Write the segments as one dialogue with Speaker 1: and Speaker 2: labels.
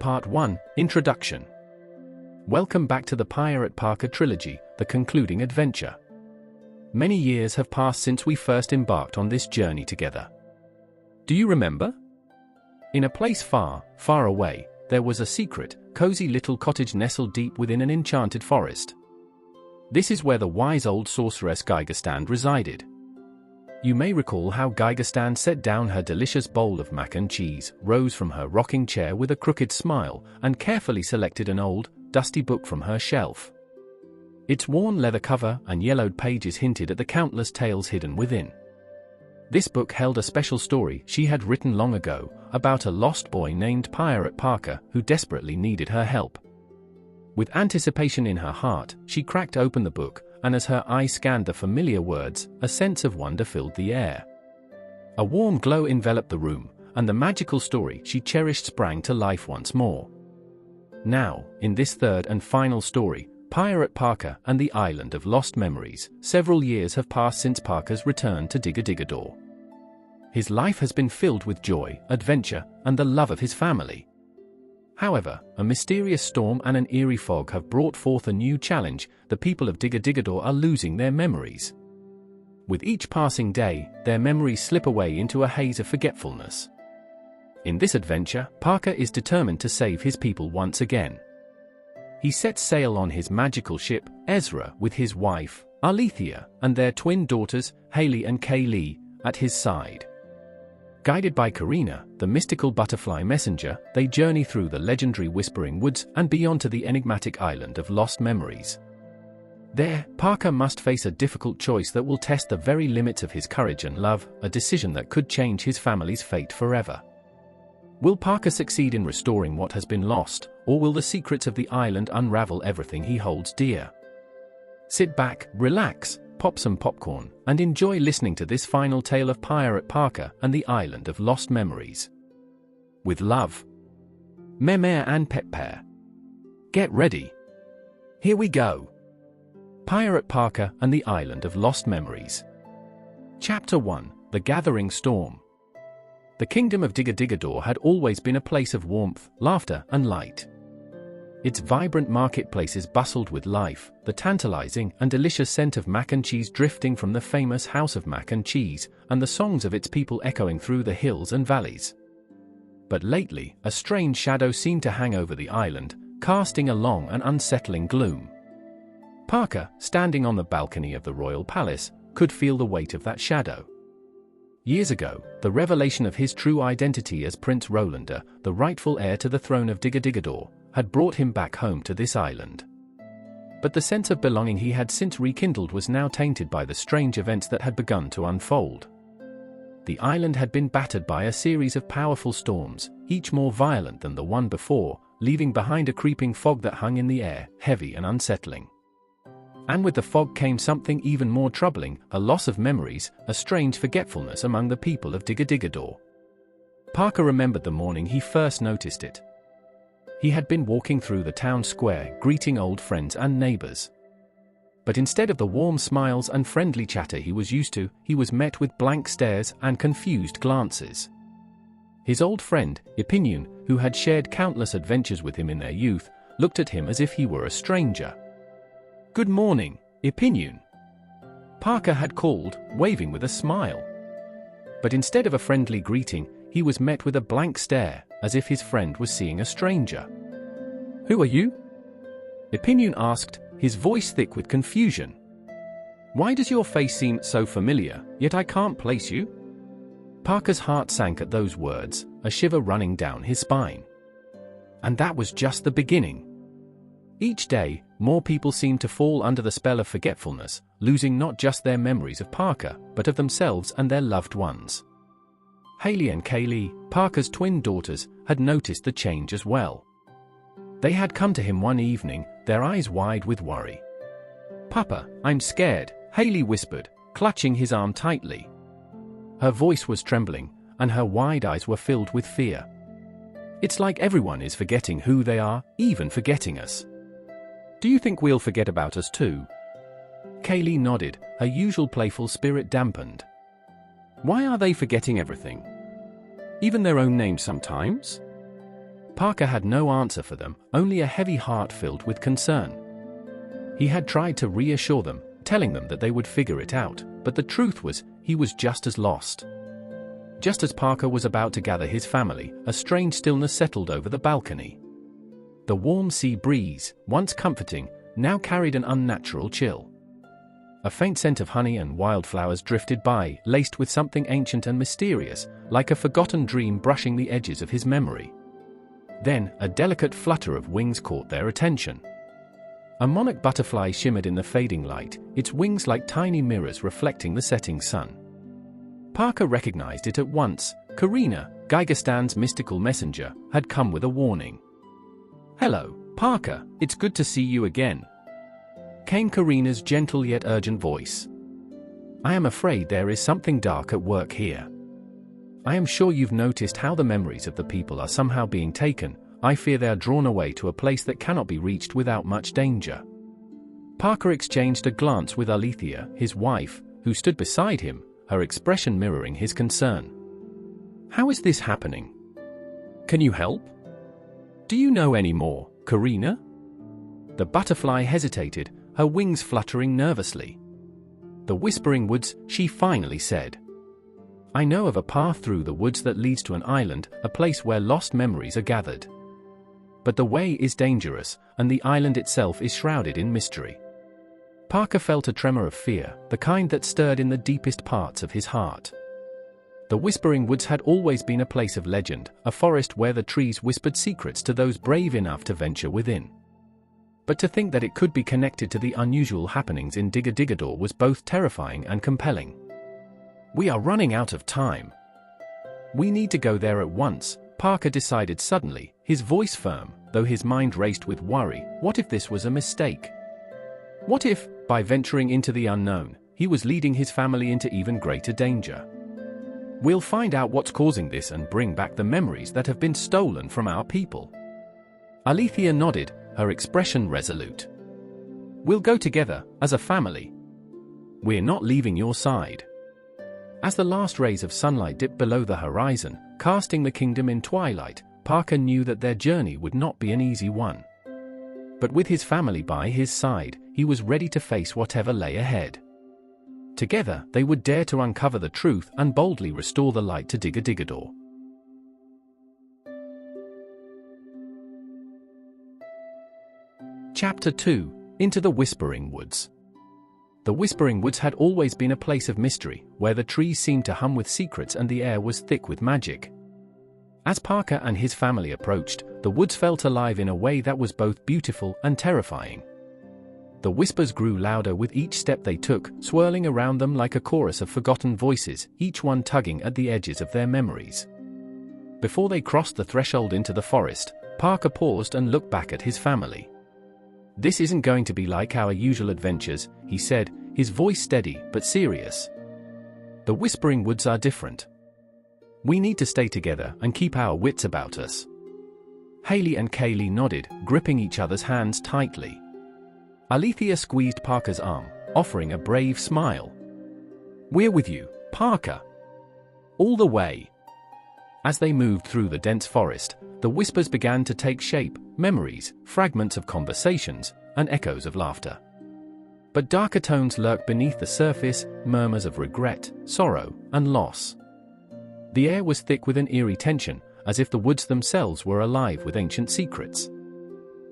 Speaker 1: Part 1, Introduction. Welcome back to the Pirate Parker Trilogy, the concluding adventure. Many years have passed since we first embarked on this journey together. Do you remember? In a place far, far away, there was a secret, cozy little cottage nestled deep within an enchanted forest. This is where the wise old sorceress Geigastand resided. You may recall how Geigastand set down her delicious bowl of mac and cheese, rose from her rocking chair with a crooked smile, and carefully selected an old, dusty book from her shelf. Its worn leather cover and yellowed pages hinted at the countless tales hidden within. This book held a special story she had written long ago, about a lost boy named Pirate Parker who desperately needed her help. With anticipation in her heart, she cracked open the book, and as her eye scanned the familiar words, a sense of wonder filled the air. A warm glow enveloped the room, and the magical story she cherished sprang to life once more. Now, in this third and final story, Pirate Parker and the Island of Lost Memories, several years have passed since Parker's return to Geigastand. His life has been filled with joy, adventure, and the love of his family. However, a mysterious storm and an eerie fog have brought forth a new challenge. The people of Geigastand are losing their memories. With each passing day, their memories slip away into a haze of forgetfulness. In this adventure, Parker is determined to save his people once again. He sets sail on his magical ship, Ezra, with his wife, Alethea, and their twin daughters, Haley and Kaylee, at his side. Guided by Karina, the mystical butterfly messenger, they journey through the legendary Whispering Woods and beyond to the enigmatic Island of Lost Memories. There, Parker must face a difficult choice that will test the very limits of his courage and love, a decision that could change his family's fate forever. Will Parker succeed in restoring what has been lost, or will the secrets of the island unravel everything he holds dear? Sit back, relax, pop some popcorn, and enjoy listening to this final tale of Pirate Parker and the Island of Lost Memories. With love, Meme and Pepper. Get ready. Here we go. Pirate Parker and the Island of Lost Memories. Chapter 1, The Gathering Storm. The kingdom of Geigastand had always been a place of warmth, laughter, and light. Its vibrant marketplaces bustled with life, the tantalizing and delicious scent of mac and cheese drifting from the famous House of Mac and Cheese, and the songs of its people echoing through the hills and valleys. But lately, a strange shadow seemed to hang over the island, casting a long and unsettling gloom. Parker, standing on the balcony of the royal palace, could feel the weight of that shadow. Years ago, the revelation of his true identity as Prince Rolander, the rightful heir to the throne of Geigastand, had brought him back home to this island. But the sense of belonging he had since rekindled was now tainted by the strange events that had begun to unfold. The island had been battered by a series of powerful storms, each more violent than the one before, leaving behind a creeping fog that hung in the air, heavy and unsettling. And with the fog came something even more troubling, a loss of memories, a strange forgetfulness among the people of Geigastand. Parker remembered the morning he first noticed it. He had been walking through the town square, greeting old friends and neighbors. But instead of the warm smiles and friendly chatter he was used to, he was met with blank stares and confused glances. His old friend, Epinion, who had shared countless adventures with him in their youth, looked at him as if he were a stranger. "Good morning, Epinion," Parker had called, waving with a smile. But instead of a friendly greeting, he was met with a blank stare, as if his friend was seeing a stranger. "Who are you?" Epinion asked, his voice thick with confusion. "Why does your face seem so familiar, yet I can't place you?" Parker's heart sank at those words, a shiver running down his spine. And that was just the beginning. Each day, more people seemed to fall under the spell of forgetfulness, losing not just their memories of Parker, but of themselves and their loved ones. Haley and Kaylee, Parker's twin daughters, had noticed the change as well. They had come to him one evening, their eyes wide with worry. "Papa, I'm scared," Haley whispered, clutching his arm tightly. Her voice was trembling, and her wide eyes were filled with fear. "It's like everyone is forgetting who they are, even forgetting us. Do you think we'll forget about us too?" Kaylee nodded, her usual playful spirit dampened. "Why are they forgetting everything? Even their own names sometimes?" Parker had no answer for them, only a heavy heart filled with concern. He had tried to reassure them, telling them that they would figure it out, but the truth was, he was just as lost. Just as Parker was about to gather his family, a strange stillness settled over the balcony. The warm sea breeze, once comforting, now carried an unnatural chill. A faint scent of honey and wildflowers drifted by, laced with something ancient and mysterious, like a forgotten dream brushing the edges of his memory. Then, a delicate flutter of wings caught their attention. A monarch butterfly shimmered in the fading light, its wings like tiny mirrors reflecting the setting sun. Parker recognized it at once. Karina, Geigastand's mystical messenger, had come with a warning. "Hello, Parker, it's good to see you again," came Karina's gentle yet urgent voice. "I am afraid there is something dark at work here. I am sure you've noticed how the memories of the people are somehow being taken. I fear they are drawn away to a place that cannot be reached without much danger." Parker exchanged a glance with Alethea, his wife, who stood beside him, her expression mirroring his concern. "How is this happening? Can you help? Do you know any more, Karina?" The butterfly hesitated, her wings fluttering nervously. "The Whispering Woods," she finally said. "I know of a path through the woods that leads to an island, a place where lost memories are gathered. But the way is dangerous, and the island itself is shrouded in mystery." Parker felt a tremor of fear, the kind that stirred in the deepest parts of his heart. The Whispering Woods had always been a place of legend, a forest where the trees whispered secrets to those brave enough to venture within. But to think that it could be connected to the unusual happenings in Digger was both terrifying and compelling. "We are running out of time. We need to go there at once," Parker decided suddenly, his voice firm, though his mind raced with worry. What if this was a mistake? What if, by venturing into the unknown, he was leading his family into even greater danger? "We'll find out what's causing this and bring back the memories that have been stolen from our people." Alethea nodded, her expression resolute. "We'll go together, as a family. We're not leaving your side." As the last rays of sunlight dipped below the horizon, casting the kingdom in twilight, Parker knew that their journey would not be an easy one. But with his family by his side, he was ready to face whatever lay ahead. Together, they would dare to uncover the truth and boldly restore the light to Digger. Chapter 2: Into the Whispering Woods. The Whispering Woods had always been a place of mystery, where the trees seemed to hum with secrets and the air was thick with magic. As Parker and his family approached, the woods felt alive in a way that was both beautiful and terrifying. The whispers grew louder with each step they took, swirling around them like a chorus of forgotten voices, each one tugging at the edges of their memories. Before they crossed the threshold into the forest, Parker paused and looked back at his family. "This isn't going to be like our usual adventures," he said, his voice steady but serious. "The Whispering Woods are different. We need to stay together and keep our wits about us." Haley and Kaylee nodded, gripping each other's hands tightly. Alethea squeezed Parker's arm, offering a brave smile. "We're with you, Parker. All the way." As they moved through the dense forest, the whispers began to take shape, memories, fragments of conversations, and echoes of laughter. But darker tones lurked beneath the surface, murmurs of regret, sorrow, and loss. The air was thick with an eerie tension, as if the woods themselves were alive with ancient secrets.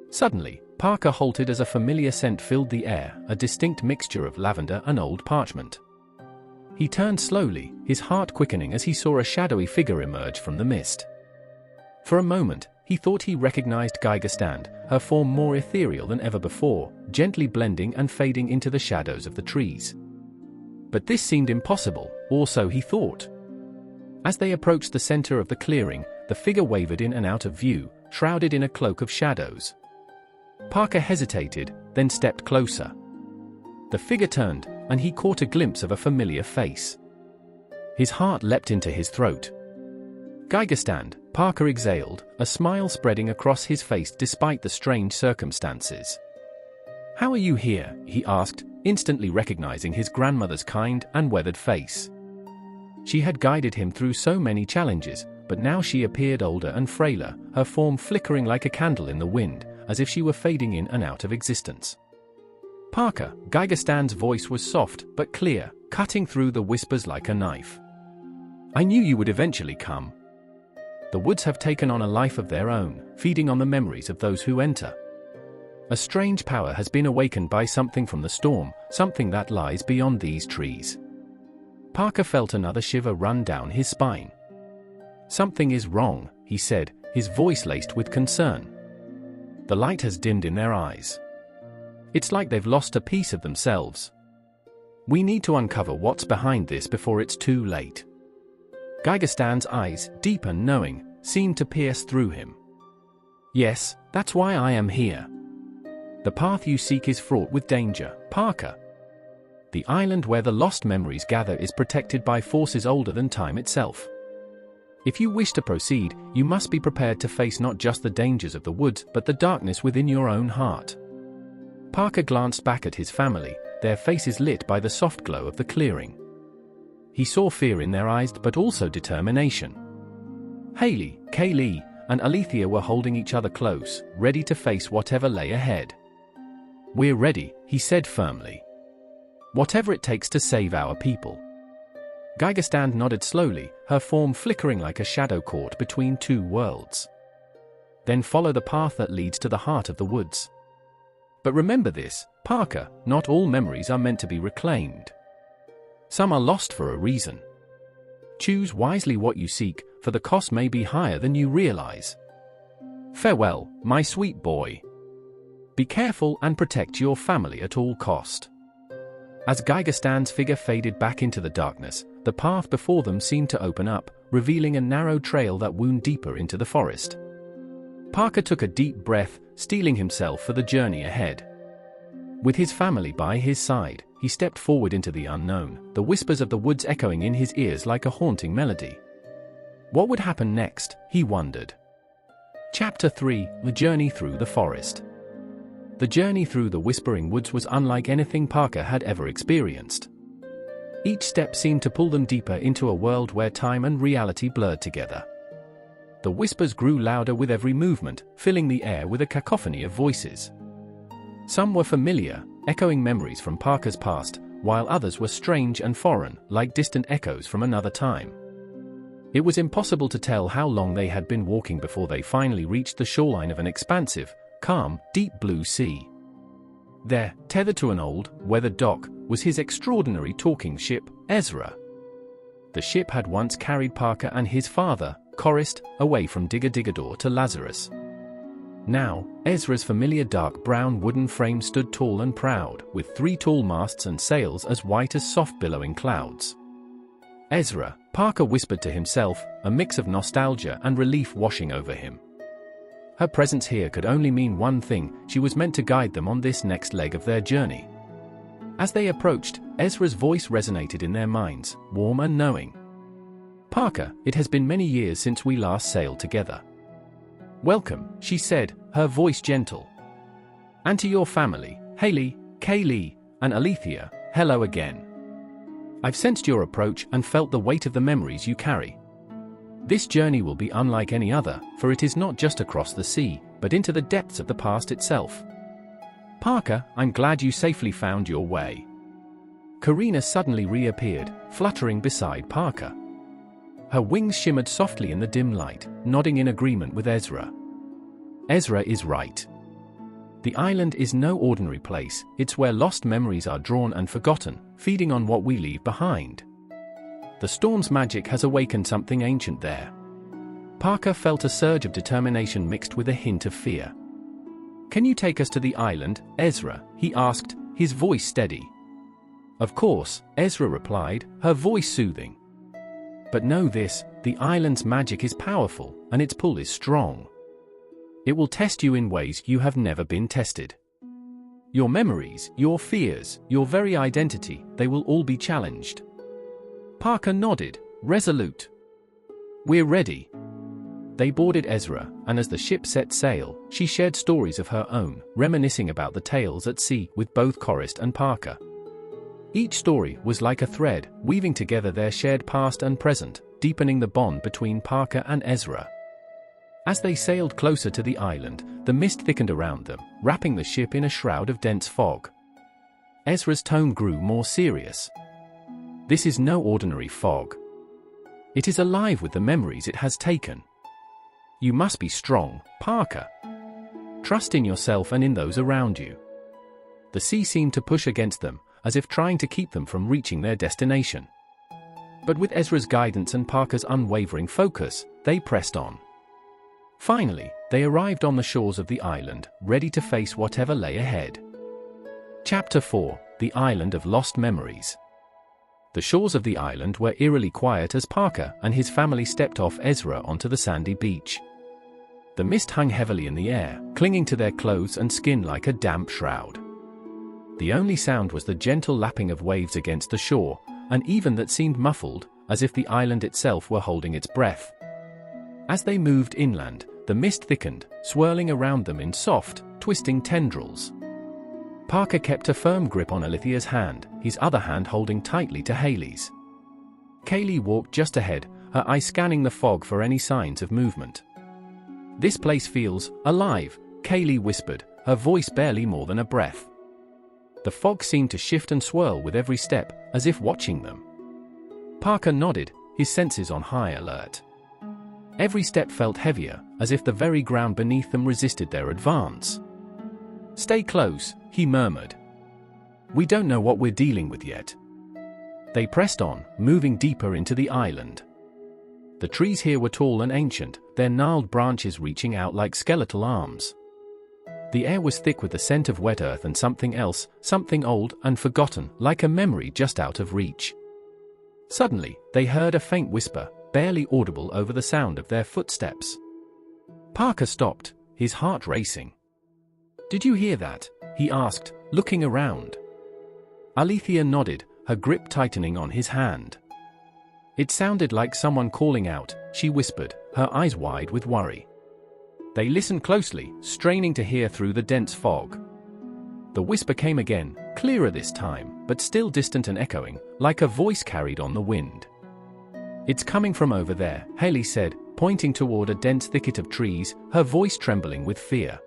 Speaker 1: Suddenly, Parker halted as a familiar scent filled the air, a distinct mixture of lavender and old parchment. He turned slowly, his heart quickening as he saw a shadowy figure emerge from the mist. For a moment, he thought he recognized Geigastand, her form more ethereal than ever before, gently blending and fading into the shadows of the trees. But this seemed impossible, or so he thought. As they approached the center of the clearing, the figure wavered in and out of view, shrouded in a cloak of shadows. Parker hesitated, then stepped closer. The figure turned, and he caught a glimpse of a familiar face. His heart leapt into his throat. "Geigastand," Parker exhaled, a smile spreading across his face despite the strange circumstances. "How are you here?" he asked, instantly recognizing his grandmother's kind and weathered face. She had guided him through so many challenges, but now she appeared older and frailer, her form flickering like a candle in the wind, as if she were fading in and out of existence. "Parker," Geigastand's voice was soft but clear, cutting through the whispers like a knife. "I knew you would eventually come. The woods have taken on a life of their own, feeding on the memories of those who enter. A strange power has been awakened by something from the storm, something that lies beyond these trees." Parker felt another shiver run down his spine. "Something is wrong," he said, his voice laced with concern. The light has dimmed in their eyes. It's like they've lost a piece of themselves. We need to uncover what's behind this before it's too late. Geigastand's eyes, deep and knowing, seemed to pierce through him. "Yes, that's why I am here. The path you seek is fraught with danger, Parker. The island where the lost memories gather is protected by forces older than time itself. If you wish to proceed, you must be prepared to face not just the dangers of the woods, but the darkness within your own heart." Parker glanced back at his family, their faces lit by the soft glow of the clearing. He saw fear in their eyes, but also determination. Haley, Kaylee, and Alethea were holding each other close, ready to face whatever lay ahead. "We're ready," he said firmly. "Whatever it takes to save our people." Geigastand nodded slowly, her form flickering like a shadow caught between two worlds. "Then follow the path that leads to the heart of the woods. But remember this, Parker, not all memories are meant to be reclaimed. Some are lost for a reason. Choose wisely what you seek, for the cost may be higher than you realize. Farewell, my sweet boy. Be careful and protect your family at all cost." As Geigastand's figure faded back into the darkness, the path before them seemed to open up, revealing a narrow trail that wound deeper into the forest. Parker took a deep breath, steeling himself for the journey ahead. With his family by his side, he stepped forward into the unknown, the whispers of the woods echoing in his ears like a haunting melody. What would happen next, he wondered. Chapter 3: The Journey Through the Forest. The journey through the whispering woods was unlike anything Parker had ever experienced. Each step seemed to pull them deeper into a world where time and reality blurred together. The whispers grew louder with every movement, filling the air with a cacophony of voices. Some were familiar, echoing memories from Parker's past, while others were strange and foreign, like distant echoes from another time. It was impossible to tell how long they had been walking before they finally reached the shoreline of an expansive, calm, deep blue sea. There, tethered to an old, weathered dock, was his extraordinary talking ship, Ezra. The ship had once carried Parker and his father, Cherished, away from Digger to Lazarus. Now, Ezra's familiar dark brown wooden frame stood tall and proud, with 3 tall masts and sails as white as soft billowing clouds. "Ezra," Parker whispered to himself, a mix of nostalgia and relief washing over him. Her presence here could only mean one thing: she was meant to guide them on this next leg of their journey. As they approached, Ezra's voice resonated in their minds, warm and knowing. "Parker, it has been many years since we last sailed together." "Welcome," she said, her voice gentle. "And to your family, Haley, Kaylee, and Alethea, hello again. I've sensed your approach and felt the weight of the memories you carry. This journey will be unlike any other, for it is not just across the sea, but into the depths of the past itself. Parker, I'm glad you safely found your way." Karina suddenly reappeared, fluttering beside Parker. Her wings shimmered softly in the dim light, nodding in agreement with Ezra. Ezra is right. The island is no ordinary place, it's where lost memories are drawn and forgotten, feeding on what we leave behind. The storm's magic has awakened something ancient there. Parker felt a surge of determination mixed with a hint of fear. "Can you take us to the island, Ezra?" he asked, his voice steady. "Of course," Ezra replied, her voice soothing. "But know this, the island's magic is powerful, and its pull is strong. It will test you in ways you have never been tested. Your memories, your fears, your very identity, they will all be challenged." Parker nodded, resolute. "We're ready." They boarded Ezra, and as the ship set sail, she shared stories of her own, reminiscing about the tales at sea with both Cherished and Parker. Each story was like a thread, weaving together their shared past and present, deepening the bond between Parker and Ezra. As they sailed closer to the island, the mist thickened around them, wrapping the ship in a shroud of dense fog. Ezra's tone grew more serious. "This is no ordinary fog. It is alive with the memories it has taken. You must be strong, Parker. Trust in yourself and in those around you." The sea seemed to push against them, as if trying to keep them from reaching their destination. But with Ezra's guidance and Parker's unwavering focus, they pressed on. Finally, they arrived on the shores of the island, ready to face whatever lay ahead. Chapter 4: The Island of Lost Memories. The shores of the island were eerily quiet as Parker and his family stepped off Ezra onto the sandy beach. The mist hung heavily in the air, clinging to their clothes and skin like a damp shroud. The only sound was the gentle lapping of waves against the shore, and even that seemed muffled, as if the island itself were holding its breath. As they moved inland, the mist thickened, swirling around them in soft, twisting tendrils. Parker kept a firm grip on Alethea's hand, his other hand holding tightly to Haley's. Kaylee walked just ahead, her eyes scanning the fog for any signs of movement. "This place feels alive," Kaylee whispered, her voice barely more than a breath. The fog seemed to shift and swirl with every step, as if watching them. Parker nodded, his senses on high alert. Every step felt heavier, as if the very ground beneath them resisted their advance. "Stay close," he murmured. "We don't know what we're dealing with yet." They pressed on, moving deeper into the island. The trees here were tall and ancient, their gnarled branches reaching out like skeletal arms. The air was thick with the scent of wet earth and something else, something old and forgotten, like a memory just out of reach. Suddenly, they heard a faint whisper, barely audible over the sound of their footsteps. Parker stopped, his heart racing. "Did you hear that?" he asked, looking around. Alethea nodded, her grip tightening on his hand. "It sounded like someone calling out," she whispered, her eyes wide with worry. They listened closely, straining to hear through the dense fog. The whisper came again, clearer this time, but still distant and echoing, like a voice carried on the wind. "It's coming from over there," Haley said, pointing toward a dense thicket of trees, her voice trembling with fear.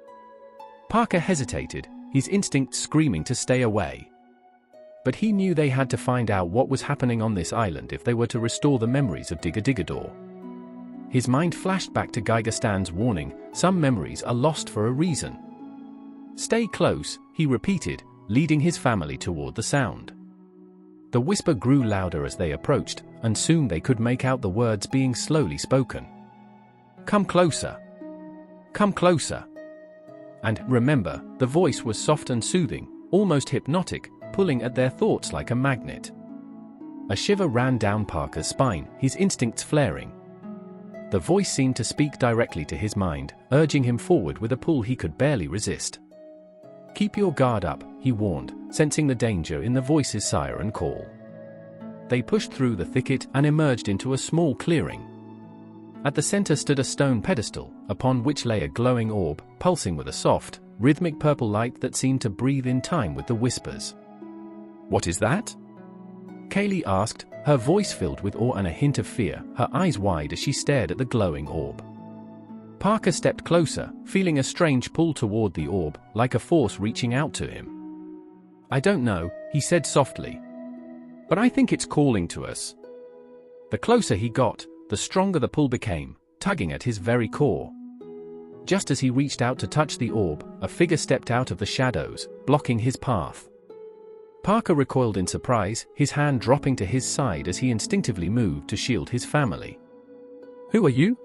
Speaker 1: Parker hesitated, his instincts screaming to stay away. But he knew they had to find out what was happening on this island if they were to restore the memories of Digger-Diggador. His mind flashed back to Geigastand's warning, "Some memories are lost for a reason." "Stay close," he repeated, leading his family toward the sound. The whisper grew louder as they approached, and soon they could make out the words being slowly spoken. "Come closer. Come closer." And, remember, the voice was soft and soothing, almost hypnotic, pulling at their thoughts like a magnet. A shiver ran down Parker's spine, his instincts flaring. The voice seemed to speak directly to his mind, urging him forward with a pull he could barely resist. "Keep your guard up," he warned, sensing the danger in the voice's siren call. They pushed through the thicket and emerged into a small clearing. At the center stood a stone pedestal, upon which lay a glowing orb, pulsing with a soft, rhythmic purple light that seemed to breathe in time with the whispers. "What is that?" Kaylee asked, her voice filled with awe and a hint of fear, her eyes wide as she stared at the glowing orb. Parker stepped closer, feeling a strange pull toward the orb, like a force reaching out to him. "I don't know," he said softly. "But I think it's calling to us." The closer he got, the stronger the pull became, tugging at his very core. Just as he reached out to touch the orb, a figure stepped out of the shadows, blocking his path. Parker recoiled in surprise, his hand dropping to his side as he instinctively moved to shield his family. "Who are you?"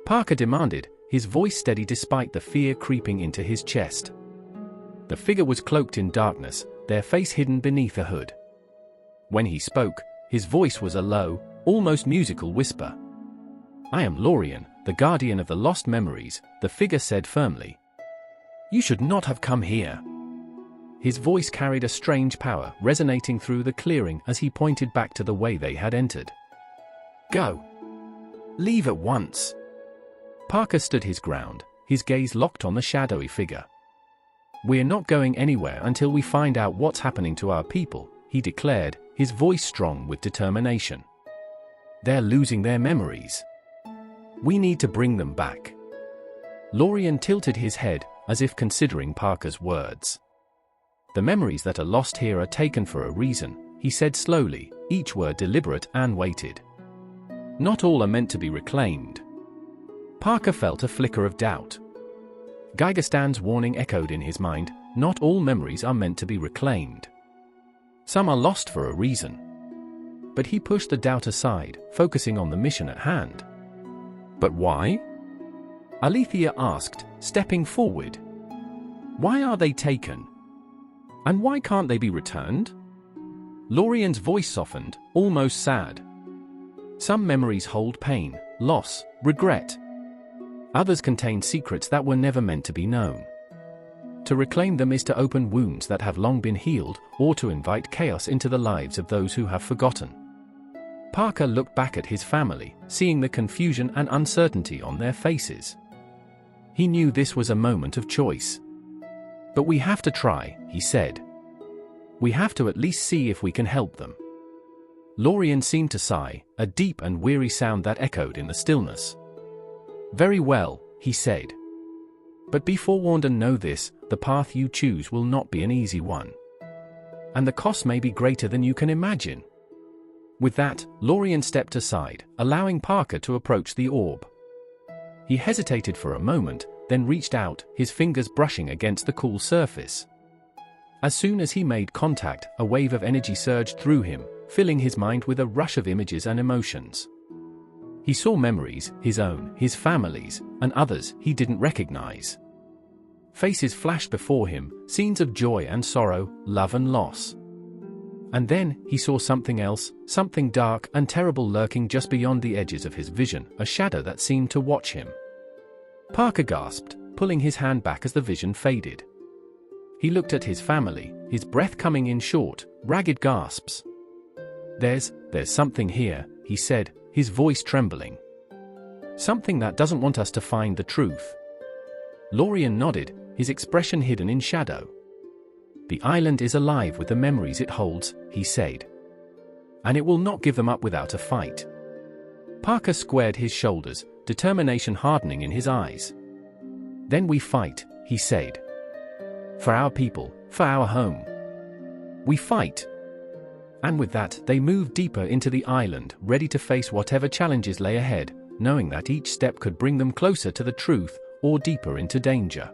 Speaker 1: Parker demanded, his voice steady despite the fear creeping into his chest. The figure was cloaked in darkness, their face hidden beneath a hood. When he spoke, his voice was a low, almost musical whisper. "I am Lorien, the guardian of the lost memories," the figure said firmly. "You should not have come here." His voice carried a strange power, resonating through the clearing as he pointed back to the way they had entered. "Go. Leave at once." Parker stood his ground, his gaze locked on the shadowy figure. "We're not going anywhere until we find out what's happening to our people," he declared, his voice strong with determination. They're losing their memories. We need to bring them back. Lorien tilted his head, as if considering Parker's words. The memories that are lost here are taken for a reason, he said slowly, each word deliberate and weighted. Not all are meant to be reclaimed. Parker felt a flicker of doubt. Geigastand's warning echoed in his mind, not all memories are meant to be reclaimed. Some are lost for a reason. But he pushed the doubt aside, focusing on the mission at hand. But why? Alethea asked, stepping forward. Why are they taken? And why can't they be returned? Lorien's voice softened, almost sad. Some memories hold pain, loss, regret. Others contain secrets that were never meant to be known. To reclaim them is to open wounds that have long been healed, or to invite chaos into the lives of those who have forgotten. Parker looked back at his family, seeing the confusion and uncertainty on their faces. He knew this was a moment of choice. But we have to try, he said. We have to at least see if we can help them. Lorien seemed to sigh, a deep and weary sound that echoed in the stillness. Very well, he said. But be forewarned and know this, the path you choose will not be an easy one. And the cost may be greater than you can imagine. With that, Lorien stepped aside, allowing Parker to approach the orb. He hesitated for a moment, then reached out, his fingers brushing against the cool surface. As soon as he made contact, a wave of energy surged through him, filling his mind with a rush of images and emotions. He saw memories, his own, his family's, and others he didn't recognize. Faces flashed before him, scenes of joy and sorrow, love and loss. And then, he saw something else, something dark and terrible lurking just beyond the edges of his vision, a shadow that seemed to watch him. Parker gasped, pulling his hand back as the vision faded. He looked at his family, his breath coming in short, ragged gasps. There's something here, he said, his voice trembling. Something that doesn't want us to find the truth. Lorien nodded, his expression hidden in shadow. The island is alive with the memories it holds, he said. And it will not give them up without a fight. Parker squared his shoulders, determination hardening in his eyes. Then we fight, he said. For our people, for our home. We fight. And with that, they moved deeper into the island, ready to face whatever challenges lay ahead, knowing that each step could bring them closer to the truth, or deeper into danger.